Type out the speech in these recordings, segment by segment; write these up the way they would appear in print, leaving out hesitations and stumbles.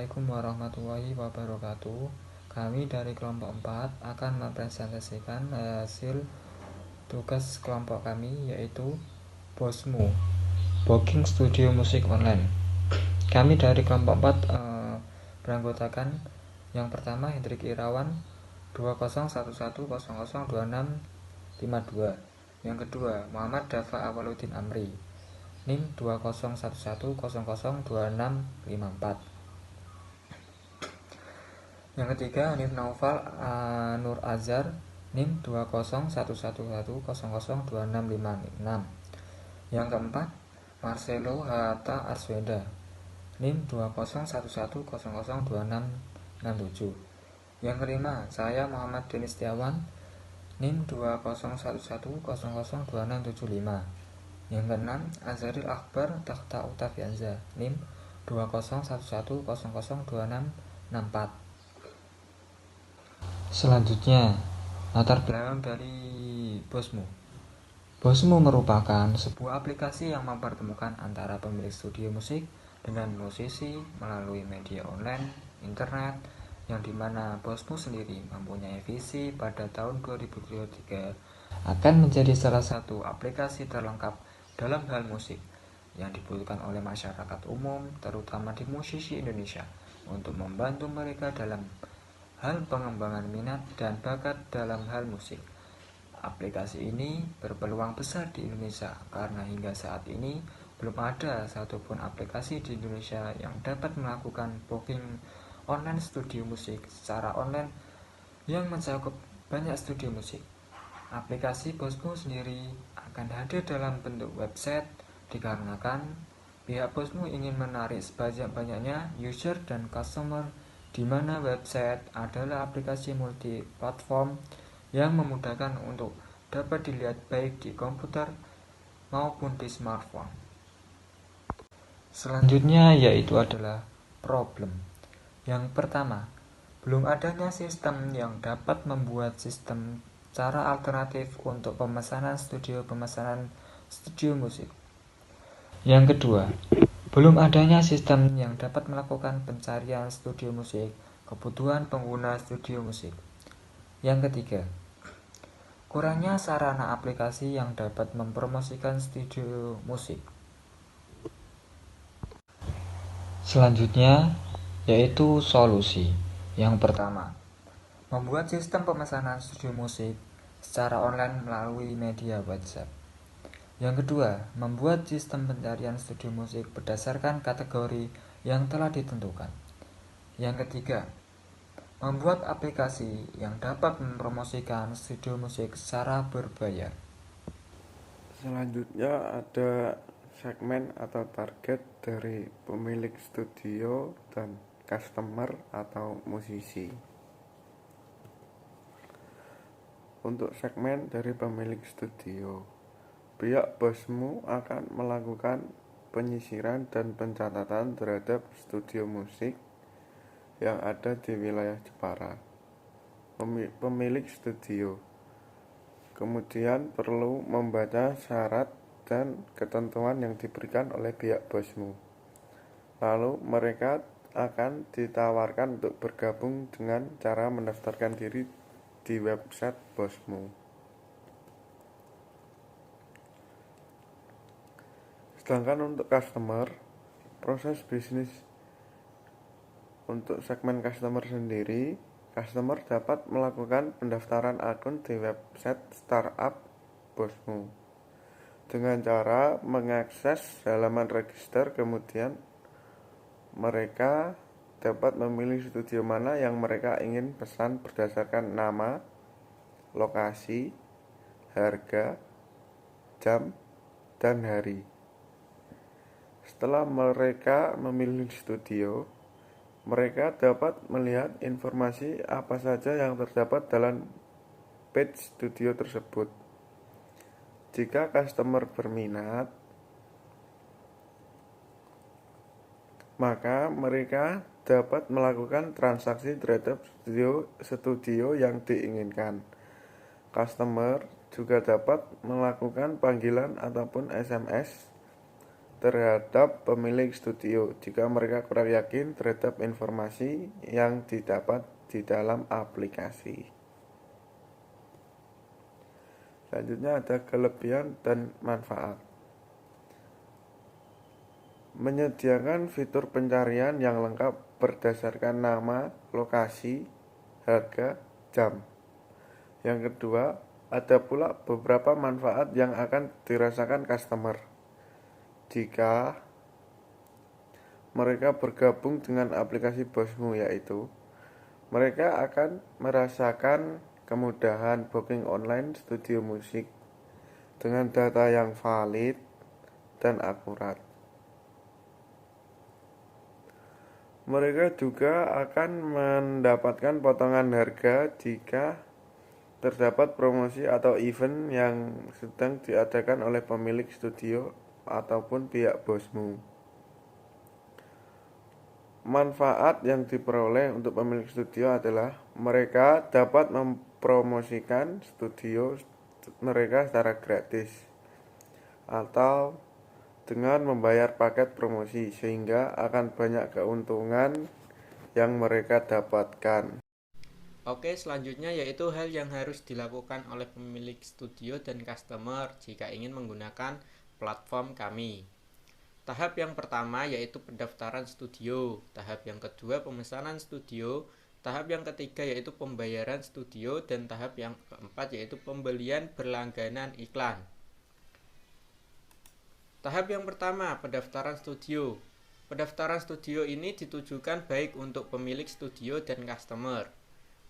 Assalamualaikum warahmatullahi wabarakatuh. Kami dari kelompok 4 akan mempresentasikan hasil tugas kelompok kami, yaitu BOSMU, Booking Studio Musik Online. Kami dari kelompok 4 beranggotakan yang pertama Hendrik Irawan 2011002652. Yang kedua Muhammad Dafa Awaludin Amri NIM 2011002654. Yang ketiga Hanif Naufal Nur Azhar NIM 2011002656. Yang keempat Marcelo Hatta Arswenda NIM 2011002667. Yang kelima saya Muhammad Denis Setiawan NIM 2011002675. Yang keenam Azharil Akbar Takhta Utafianza NIM 2011002664. Selanjutnya, latar belakang dari BOSMU. BOSMU merupakan sebuah aplikasi yang mempertemukan antara pemilik studio musik dengan musisi melalui media online, internet, yang dimana BOSMU sendiri mempunyai visi pada tahun 2023 akan menjadi salah satu aplikasi terlengkap dalam hal musik yang dibutuhkan oleh masyarakat umum, terutama di musisi Indonesia, untuk membantu mereka dalam hal pengembangan minat dan bakat dalam hal musik. Aplikasi ini berpeluang besar di Indonesia karena hingga saat ini belum ada satupun aplikasi di Indonesia yang dapat melakukan booking online studio musik secara online yang mencakup banyak studio musik. Aplikasi BOSMU sendiri akan hadir dalam bentuk website dikarenakan pihak BOSMU ingin menarik sebanyak-banyaknya user dan customer, di mana website adalah aplikasi multi platform yang memudahkan untuk dapat dilihat baik di komputer maupun di smartphone. Selanjutnya yaitu adalah problem. Yang pertama, belum adanya sistem yang dapat membuat sistem cara alternatif untuk pemesanan studio musik. Yang kedua, belum adanya sistem yang dapat melakukan pencarian studio musik kebutuhan pengguna studio musik. Yang ketiga, kurangnya sarana aplikasi yang dapat mempromosikan studio musik. Selanjutnya yaitu solusi. Yang pertama, membuat sistem pemesanan studio musik secara online melalui media WhatsApp. Yang kedua, membuat sistem pencarian studio musik berdasarkan kategori yang telah ditentukan. Yang ketiga, membuat aplikasi yang dapat mempromosikan studio musik secara berbayar. Selanjutnya ada segmen atau target dari pemilik studio dan customer atau musisi. Untuk segmen dari pemilik studio, pihak BOSMU akan melakukan penyisiran dan pencatatan terhadap studio musik yang ada di wilayah Jepara. Pemilik studio kemudian perlu membaca syarat dan ketentuan yang diberikan oleh pihak BOSMU. Lalu mereka akan ditawarkan untuk bergabung dengan cara mendaftarkan diri di website BOSMU. Sedangkan untuk customer, proses bisnis untuk segmen customer sendiri, customer dapat melakukan pendaftaran akun di website startup BOSMU dengan cara mengakses halaman register. Kemudian mereka dapat memilih studio mana yang mereka ingin pesan berdasarkan nama, lokasi, harga, jam, dan hari. Setelah mereka memilih studio, mereka dapat melihat informasi apa saja yang terdapat dalam page studio tersebut. Jika customer berminat, maka mereka dapat melakukan transaksi terhadap studio yang diinginkan. Customer juga dapat melakukan panggilan ataupun SMS terhadap pemilik studio jika mereka kurang yakin terhadap informasi yang didapat di dalam aplikasi. Selanjutnya ada kelebihan dan manfaat. Menyediakan fitur pencarian yang lengkap berdasarkan nama, lokasi, harga, jam. Yang kedua, ada pula beberapa manfaat yang akan dirasakan customer jika mereka bergabung dengan aplikasi Bosmu, yaitu mereka akan merasakan kemudahan booking online studio musik dengan data yang valid dan akurat. Mereka juga akan mendapatkan potongan harga jika terdapat promosi atau event yang sedang diadakan oleh pemilik studio ataupun pihak Bosmu. Manfaat yang diperoleh untuk pemilik studio adalah mereka dapat mempromosikan studio mereka secara gratis atau dengan membayar paket promosi, sehingga akan banyak keuntungan yang mereka dapatkan. Oke, selanjutnya yaitu hal yang harus dilakukan oleh pemilik studio dan customer jika ingin menggunakan platform kami. Tahap yang pertama yaitu pendaftaran studio, tahap yang kedua pemesanan studio, tahap yang ketiga yaitu pembayaran studio, dan tahap yang keempat yaitu pembelian berlangganan iklan. Tahap yang pertama, pendaftaran studio. Pendaftaran studio ini ditujukan baik untuk pemilik studio dan customer.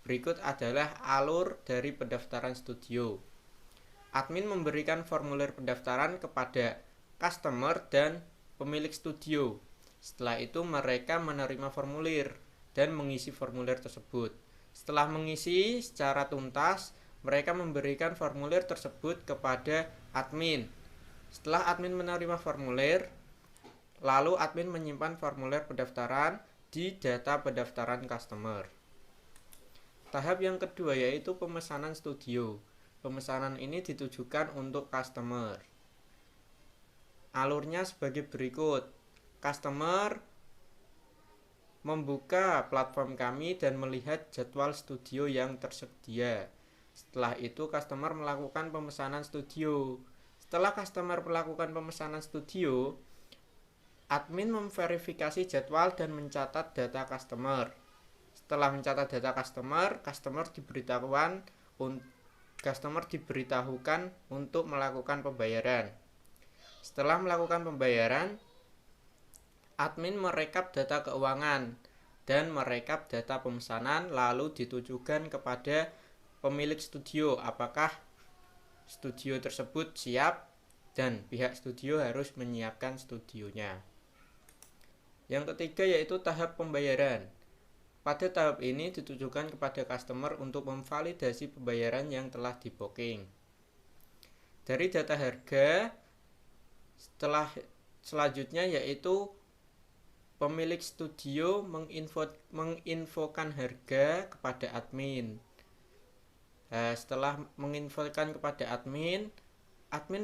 Berikut adalah alur dari pendaftaran studio. Admin memberikan formulir pendaftaran kepada customer dan pemilik studio. Setelah itu mereka menerima formulir dan mengisi formulir tersebut. Setelah mengisi secara tuntas, mereka memberikan formulir tersebut kepada admin. Setelah admin menerima formulir, lalu admin menyimpan formulir pendaftaran di data pendaftaran customer. Tahap yang kedua yaitu pemesanan studio. Pemesanan ini ditujukan untuk customer. Alurnya sebagai berikut. Customer membuka platform kami dan melihat jadwal studio yang tersedia. Setelah itu customer melakukan pemesanan studio. Setelah customer melakukan pemesanan studio, admin memverifikasi jadwal dan mencatat data customer. Setelah mencatat data customer diberitahukan untuk melakukan pembayaran. Setelah melakukan pembayaran, admin merekap data keuangan dan merekap data pemesanan, lalu ditujukan kepada pemilik studio apakah studio tersebut siap dan pihak studio harus menyiapkan studionya. Yang ketiga yaitu tahap pembayaran. Pada tahap ini ditujukan kepada customer untuk memvalidasi pembayaran yang telah di-booking. Dari data harga, selanjutnya yaitu pemilik studio menginfokan harga kepada admin. Setelah menginfokan kepada admin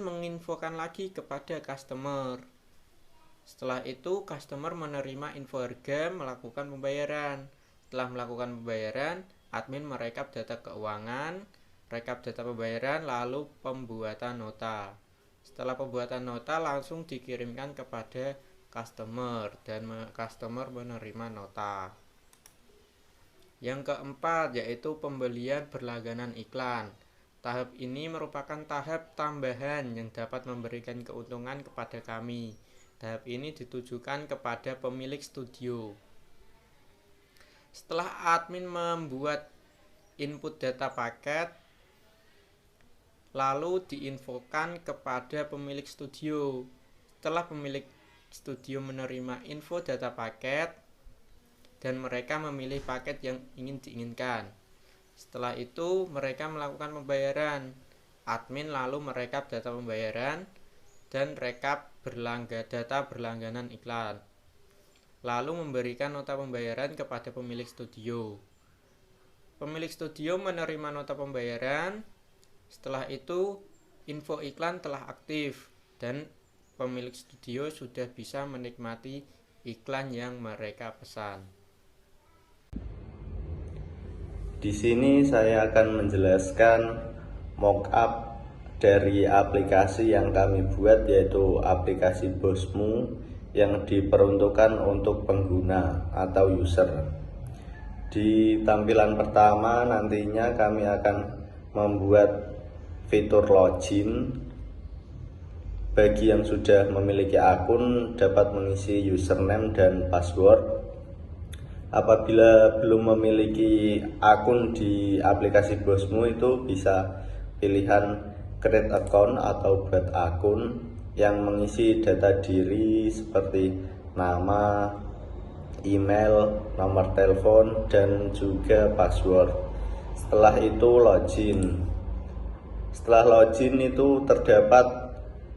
menginfokan lagi kepada customer. Setelah itu customer menerima info harga, melakukan pembayaran. Setelah melakukan pembayaran, admin merekap data keuangan, rekap data pembayaran, lalu pembuatan nota. Setelah pembuatan nota langsung dikirimkan kepada customer dan customer menerima nota. Yang keempat yaitu pembelian berlangganan iklan. Tahap ini merupakan tahap tambahan yang dapat memberikan keuntungan kepada kami. Tahap ini ditujukan kepada pemilik studio. Setelah admin membuat input data paket, lalu diinfokan kepada pemilik studio. Setelah pemilik studio menerima info data paket dan mereka memilih paket yang diinginkan. Setelah itu mereka melakukan pembayaran. Admin lalu merekap data pembayaran dan rekap data berlangganan iklan. Lalu memberikan nota pembayaran kepada pemilik studio. Pemilik studio menerima nota pembayaran. Setelah itu info iklan telah aktif dan pemilik studio sudah bisa menikmati iklan yang mereka pesan. Di sini saya akan menjelaskan mockup dari aplikasi yang kami buat, yaitu aplikasi Bosmu yang diperuntukkan untuk pengguna atau user. Di tampilan pertama nantinya kami akan membuat fitur login. Bagi yang sudah memiliki akun dapat mengisi username dan password. Apabila belum memiliki akun di aplikasi Bosmu, itu bisa pilihan create account atau buat akun yang mengisi data diri seperti nama, email, nomor telepon, dan juga password. Setelah itu login. Setelah login itu terdapat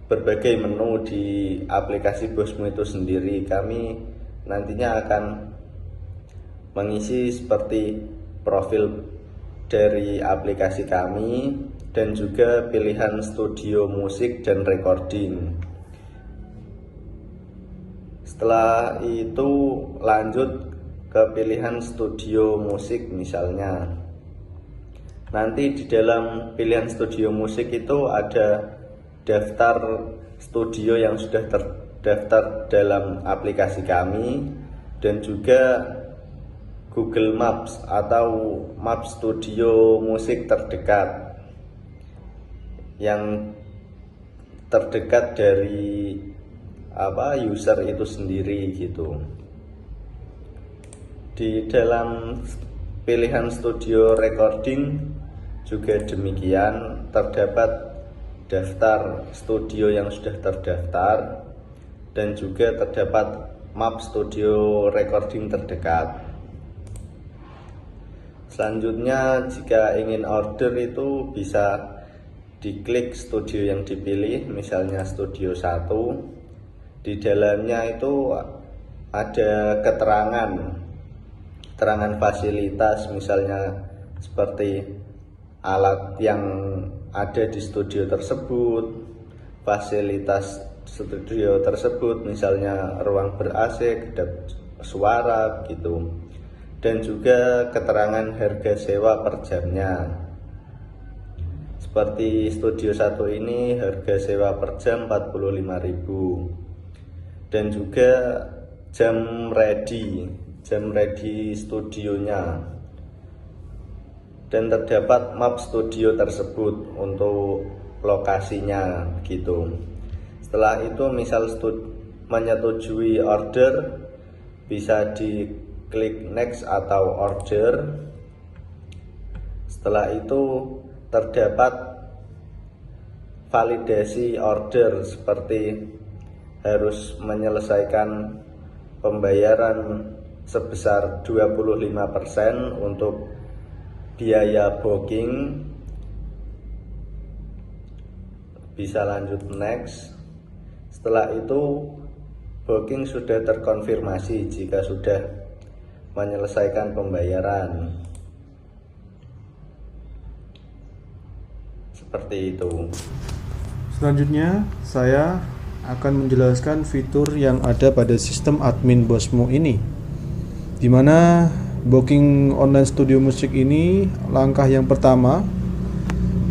berbagai menu di aplikasi Bosmu itu sendiri. Kami nantinya akan mengisi seperti profil dari aplikasi kami dan juga pilihan studio musik dan recording. Setelah itu lanjut ke pilihan studio musik misalnya. Nanti di dalam pilihan studio musik itu ada daftar studio yang sudah terdaftar dalam aplikasi kami dan juga Google Maps atau map studio musik terdekat yang terdekat dari user itu sendiri gitu. Di dalam pilihan studio recording juga demikian, terdapat daftar studio yang sudah terdaftar dan juga terdapat map studio recording terdekat. Selanjutnya jika ingin order itu bisa diklik studio yang dipilih, misalnya studio 1. Di dalamnya itu ada keterangan fasilitas, misalnya seperti alat yang ada di studio tersebut, fasilitas studio tersebut, misalnya ruang ber-AC, kedap suara gitu, dan juga keterangan harga sewa per jamnya. Seperti studio 1 ini harga sewa per jam 45.000, dan juga jam ready studionya, dan terdapat map studio tersebut untuk lokasinya gitu. Setelah itu misal menyetujui order, bisa diklik next atau order. Setelah itu terdapat validasi order seperti harus menyelesaikan pembayaran sebesar 25% untuk biaya booking, bisa lanjut next. Setelah itu booking sudah terkonfirmasi jika sudah menyelesaikan pembayaran. Seperti itu. Selanjutnya saya akan menjelaskan fitur yang ada pada sistem admin Bosmu ini, di mana booking online studio musik ini, langkah yang pertama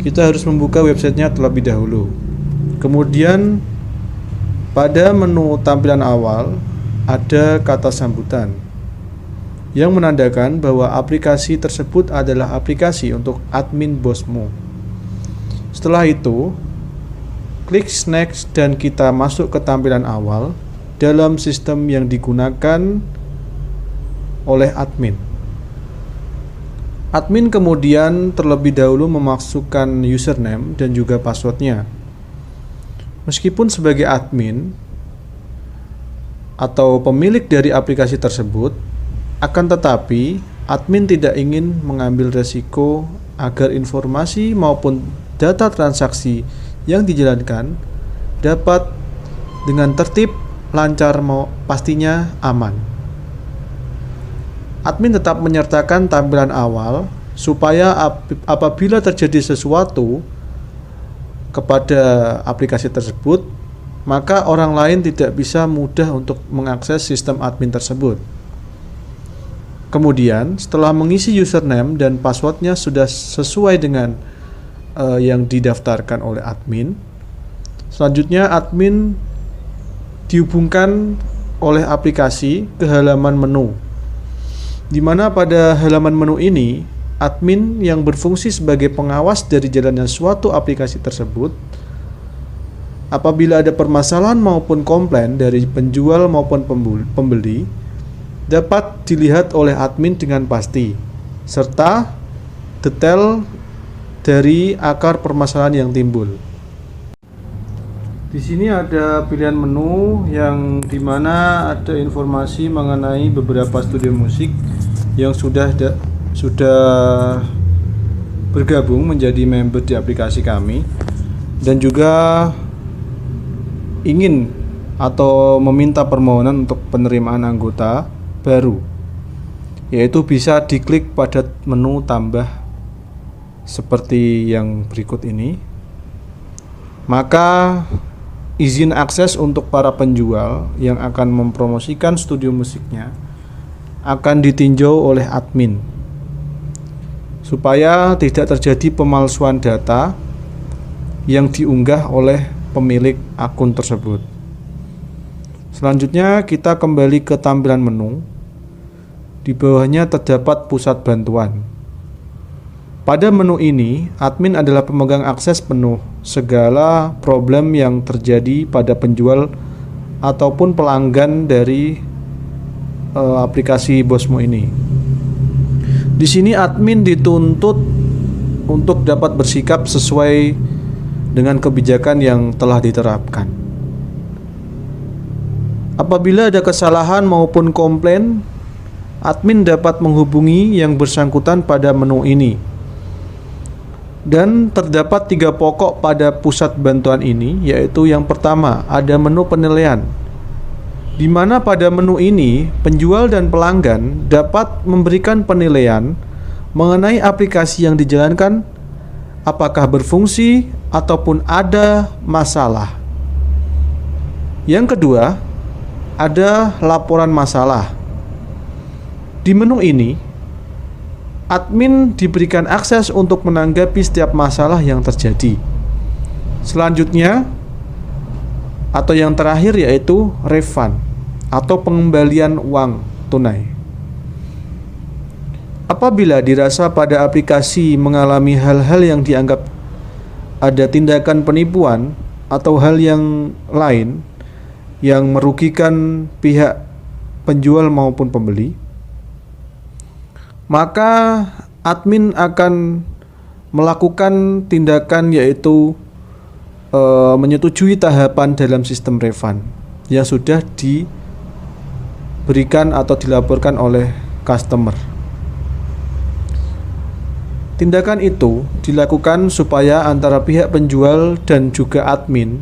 kita harus membuka websitenya terlebih dahulu. Kemudian pada menu tampilan awal ada kata sambutan yang menandakan bahwa aplikasi tersebut adalah aplikasi untuk admin Bosmu. Setelah itu klik next dan kita masuk ke tampilan awal dalam sistem yang digunakan oleh admin. Admin kemudian terlebih dahulu memasukkan username dan juga passwordnya. Meskipun sebagai admin atau pemilik dari aplikasi tersebut, akan tetapi admin tidak ingin mengambil resiko agar informasi maupun data transaksi yang dijalankan dapat dengan tertib, lancar, pastinya aman. Admin tetap menyertakan tampilan awal supaya apabila terjadi sesuatu kepada aplikasi tersebut, maka orang lain tidak bisa mudah untuk mengakses sistem admin tersebut. Kemudian, setelah mengisi username dan passwordnya sudah sesuai dengan yang didaftarkan oleh admin, selanjutnya admin dihubungkan oleh aplikasi ke halaman menu, di mana pada halaman menu ini, admin yang berfungsi sebagai pengawas dari jalannya suatu aplikasi tersebut, apabila ada permasalahan maupun komplain dari penjual maupun pembeli, dapat dilihat oleh admin dengan pasti, serta detail dari akar permasalahan yang timbul. Di sini ada pilihan menu yang dimana ada informasi mengenai beberapa studio musik yang sudah bergabung menjadi member di aplikasi kami, dan juga ingin atau meminta permohonan untuk penerimaan anggota baru, yaitu bisa diklik pada menu tambah seperti yang berikut ini. Maka izin akses untuk para penjual yang akan mempromosikan studio musiknya akan ditinjau oleh admin supaya tidak terjadi pemalsuan data yang diunggah oleh pemilik akun tersebut. Selanjutnya kita kembali ke tampilan menu. Di bawahnya terdapat pusat bantuan. Pada menu ini, admin adalah pemegang akses penuh segala problem yang terjadi pada penjual ataupun pelanggan dari aplikasi Bosmo ini. Di sini admin dituntut untuk dapat bersikap sesuai dengan kebijakan yang telah diterapkan. Apabila ada kesalahan maupun komplain, admin dapat menghubungi yang bersangkutan pada menu ini. Dan terdapat 3 pokok pada pusat bantuan ini, yaitu yang pertama, ada menu penilaian, di mana pada menu ini penjual dan pelanggan dapat memberikan penilaian mengenai aplikasi yang dijalankan, apakah berfungsi ataupun ada masalah. Yang kedua, ada laporan masalah. Di menu ini, admin diberikan akses untuk menanggapi setiap masalah yang terjadi. Selanjutnya, atau yang terakhir, yaitu refund atau pengembalian uang tunai. Apabila dirasa pada aplikasi mengalami hal-hal yang dianggap ada tindakan penipuan atau hal yang lain yang merugikan pihak penjual maupun pembeli, maka admin akan melakukan tindakan, yaitu menyetujui tahapan dalam sistem refund yang sudah diberikan atau dilaporkan oleh customer. Tindakan itu dilakukan supaya antara pihak penjual dan juga admin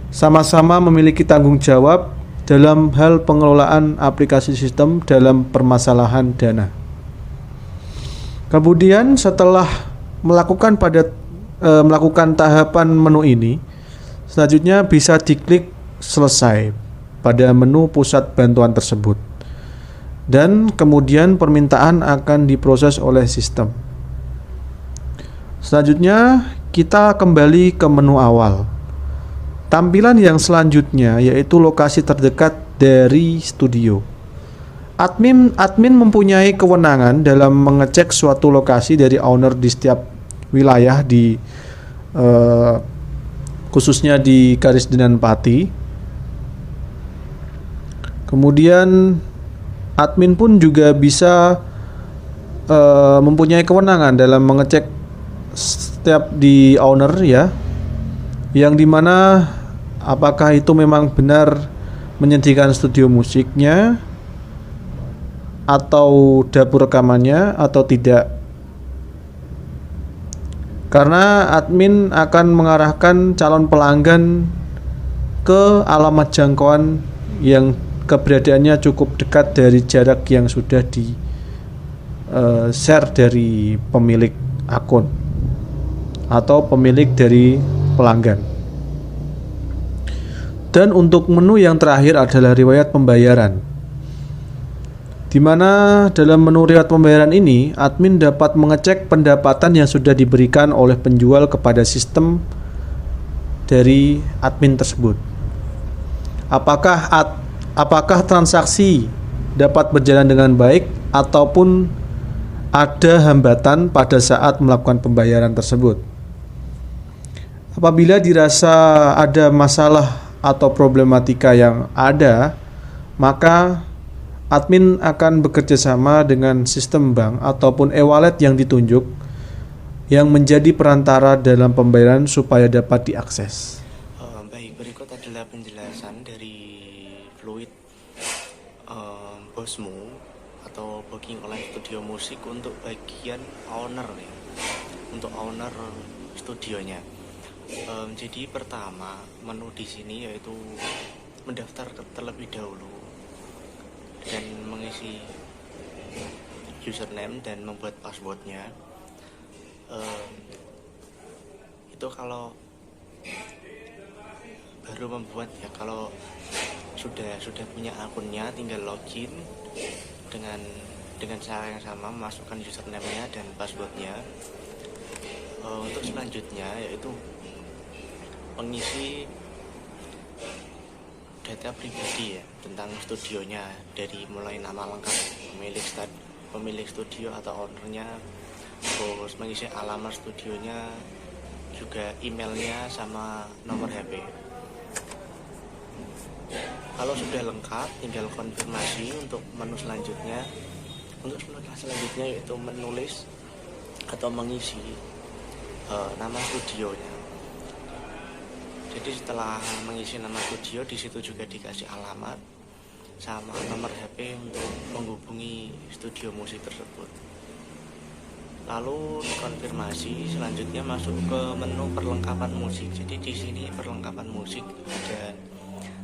sama-sama memiliki tanggung jawab dalam hal pengelolaan aplikasi sistem dalam permasalahan dana. Kemudian setelah melakukan tahapan menu ini, selanjutnya bisa diklik selesai pada menu pusat bantuan tersebut, dan kemudian permintaan akan diproses oleh sistem. Selanjutnya kita kembali ke menu awal. Tampilan yang selanjutnya yaitu lokasi terdekat dari studio. Admin mempunyai kewenangan dalam mengecek suatu lokasi dari owner di setiap wilayah khususnya di Karisdenan Pati. Kemudian admin pun juga bisa mempunyai kewenangan dalam mengecek setiap di owner, ya, yang dimana apakah itu memang benar menyediakan studio musiknya atau dapur rekamannya atau tidak. Karena admin akan mengarahkan calon pelanggan ke alamat jangkauan yang keberadaannya cukup dekat dari jarak yang sudah di share dari pemilik akun atau pemilik dari pelanggan. Dan untuk menu yang terakhir adalah riwayat pembayaran, di mana dalam menu riwayat pembayaran ini admin dapat mengecek pendapatan yang sudah diberikan oleh penjual kepada sistem dari admin tersebut. Apakah transaksi dapat berjalan dengan baik ataupun ada hambatan pada saat melakukan pembayaran tersebut. Apabila dirasa ada masalah atau problematika yang ada, maka admin akan bekerja sama dengan sistem bank ataupun e-wallet yang ditunjuk yang menjadi perantara dalam pembayaran supaya dapat diakses. Baik, berikut adalah penjelasan dari Fluid Bosmu atau Booking Online Studio Musik untuk bagian owner ya, untuk owner studionya. Jadi pertama menu di sini yaitu mendaftar terlebih dahulu dan mengisi username dan membuat passwordnya. Itu kalau baru membuat ya, kalau sudah punya akunnya tinggal login dengan cara yang sama, masukkan username-nya dan passwordnya. Untuk selanjutnya yaitu mengisi data pribadi ya tentang studionya, dari mulai nama lengkap pemilik studio atau ownernya, terus mengisi alamat studionya, juga emailnya sama nomor HP. Kalau sudah lengkap tinggal konfirmasi untuk menu selanjutnya. Untuk selanjutnya yaitu menulis atau mengisi nama studionya. Jadi setelah mengisi nama studio, di situ juga dikasih alamat sama nomor HP untuk menghubungi studio musik tersebut. Lalu konfirmasi, selanjutnya masuk ke menu perlengkapan musik. Jadi di sini perlengkapan musik ada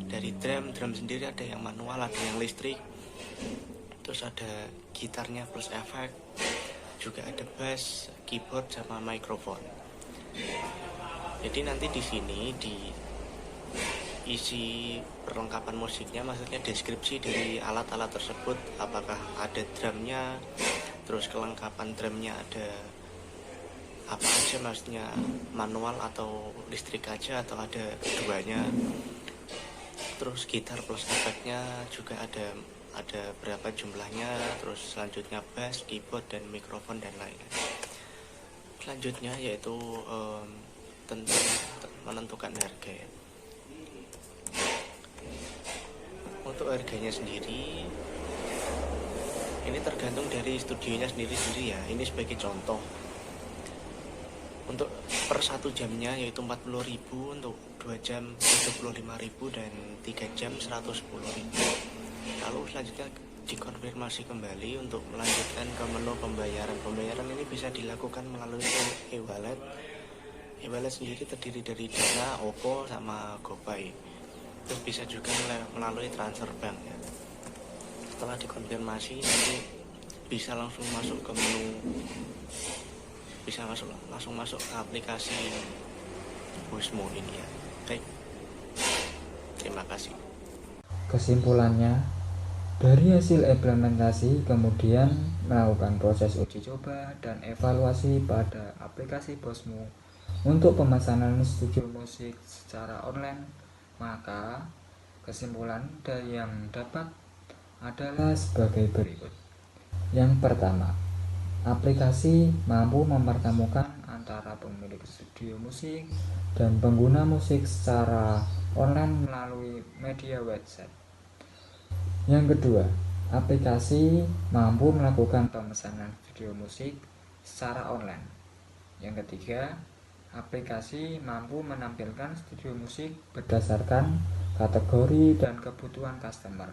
dari drum sendiri, ada yang manual, ada yang listrik. Terus ada gitarnya plus efek, juga ada bass, keyboard sama mikrofon. Jadi nanti di sini diisi perlengkapan musiknya, maksudnya deskripsi dari alat-alat tersebut, apakah ada drumnya, terus kelengkapan drumnya ada apa aja, maksudnya manual atau listrik aja atau ada keduanya. Terus gitar plus efeknya juga ada berapa jumlahnya, terus selanjutnya bass, keyboard dan mikrofon dan lainnya. Selanjutnya yaitu tentang menentukan harga ya. Untuk harganya sendiri ini tergantung dari studionya sendiri ya. Ini sebagai contoh, untuk per 1 jamnya yaitu 40.000, untuk 2 jam 75.000 dan 3 jam 110.000. Lalu selanjutnya dikonfirmasi kembali untuk melanjutkan ke menu pembayaran. Pembayaran ini bisa dilakukan melalui e-wallet. E-wallet sendiri terdiri dari Dana, OVO, sama GoPay. Terus bisa juga melalui transfer bank ya. Setelah dikonfirmasi nanti bisa langsung masuk ke menu, langsung masuk ke aplikasi Bosmu ini ya. Baik, terima kasih. Kesimpulannya, dari hasil implementasi kemudian melakukan proses uji coba dan evaluasi pada aplikasi Bosmu untuk pemesanan studio musik secara online, maka kesimpulan dari yang dapat adalah sebagai berikut. Yang pertama, aplikasi mampu mempertemukan antara pemilik studio musik dan pengguna musik secara online melalui media website. Yang kedua, aplikasi mampu melakukan pemesanan studio musik secara online. Yang ketiga, aplikasi mampu menampilkan studio musik berdasarkan kategori dan kebutuhan customer.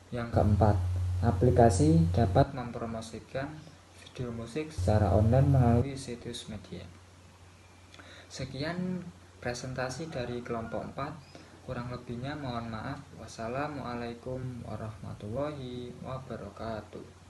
Yang keempat, aplikasi dapat mempromosikan studio musik secara online melalui situs media. Sekian presentasi dari kelompok 4. Kurang lebihnya mohon maaf. Wassalamualaikum warahmatullahi wabarakatuh.